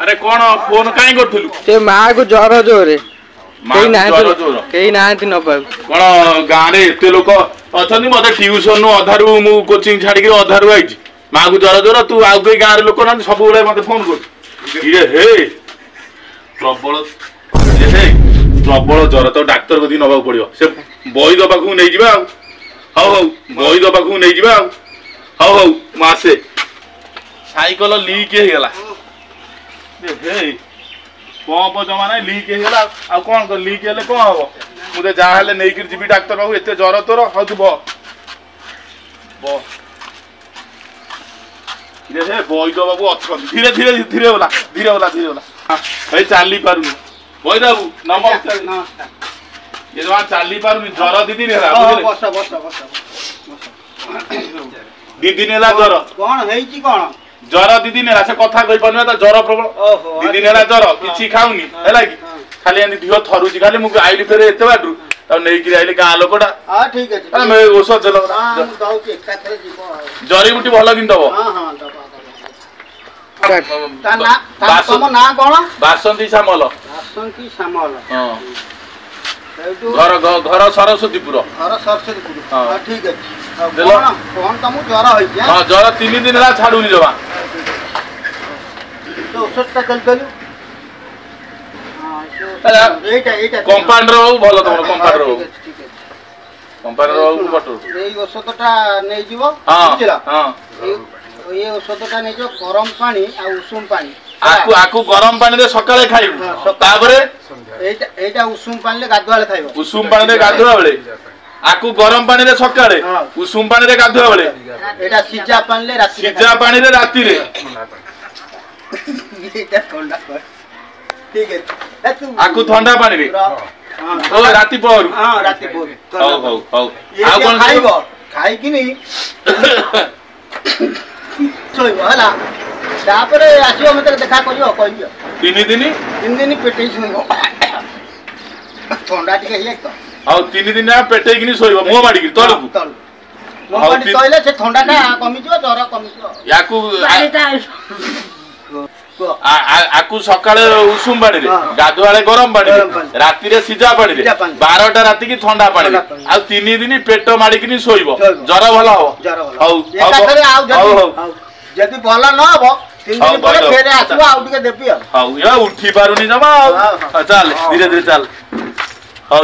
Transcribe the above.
अरे कौन फोन काई करथलु से मां को ज्वर जोरे कई ना नबा कौन गाँव में एत लोक अच्छा मत ट्यूशन अधारू मु कोचिंग छाड़ी अधारू आई माँ को ज्वर ज्वर तू आउ कई गाँव लोक ना सब मत फोन कर प्रबल प्रबल ज्वर तो डाक्तर कदी नवा पड़ो से बई पाक नहीं जावा हौ हौ बई पाक नहीं जावा हौ हौ मुझे साइकल लीक होगला पंप जमा ना लीक होगला आ कौन कर लीक हेले कौन हम मुझे जहाँ नहीं जी डाक्तर बाबू एत ज्वर तोर हाँ तू बईद बाबू अच्छा धीरे धीरे धीरे होला धीरे होला धीरे होला भाई चली पार बईद बाबू नमस्कार ये जमा चली पार ज्वर दी दिन दी दिन ज्वर कौन है कौन ज्वर दी दिन से कथा कहि पारन त ज्वर प्रबल दी दिन ज्वर किछि खाउनी हैला कि खाली एनी दिह थरुची खाली मु आइली फेरे एते बाटू त नै कि आइली का लोकटा हां ठीक अछि मैं औषध चलो हां मु कहू कि एकटा थरे जीव जड़ी बुटी भलो किन दबो हां हां दबा ता ना तम ना कोन बासंती श्यामल हां घर घर सरस्वतीपुर घर सरस्वतीपुर हां ठीक अछि कौन तुम ज्वर होई हां ज्वर 3 दिन ला छाडुनी जमा तो औषध ता कल हां एटा कंपाउंडर हो भलो तमरो कंपाउंडर हो कंपाउंडर हो बटो एई औषधटा नै जीवो बुझिला हां ये औषधटा नै जो गरम पानी आ उषुम पानी आकु आकु गरम पानी रे सकाळे खाइबु ताबरे एटा उषुम पानी ले गाधवाले खाइबो उषुम पानी रे गाधवा बेले आकु गरम पानी रे सकाळे उषुम पानी रे गाधवा बेले एटा सिजा पानी ले राती सिजा पानी रे राती रे एटा ठंडा कर ठीक है तू आकु ठंडा पानी रे ओ राती पहरु हां राती पहरु हौ हौ हौ आ कोन खाइबो खाइ कि नहीं सोइबो हला तापरे आसीबो मते देखा करियो कहियो 3 दिन पेटे सोइबो ठंडा टिके हे तो आ 3 दिन पेटे किनी सोइबो मो माडी की तळकु मो माडी तइले से ठंडाटा कमी जो ज्वर कमी जो याकू आकु सकाळे उषुम पानी रे गाधवाळे गरम पानी रे राती रे सिजा पानी रे 12टा राती की ठंडा पानी रे आ 3 दिन पेट माडी किनी सोइबो ज्वर भलो हो हौ हौ जदी भलो न हो 3 दिन पर फेरे आसीबो आउ टिके देबी हौ या उठी पारुनी जमा चल धीरे धीरे चल हौ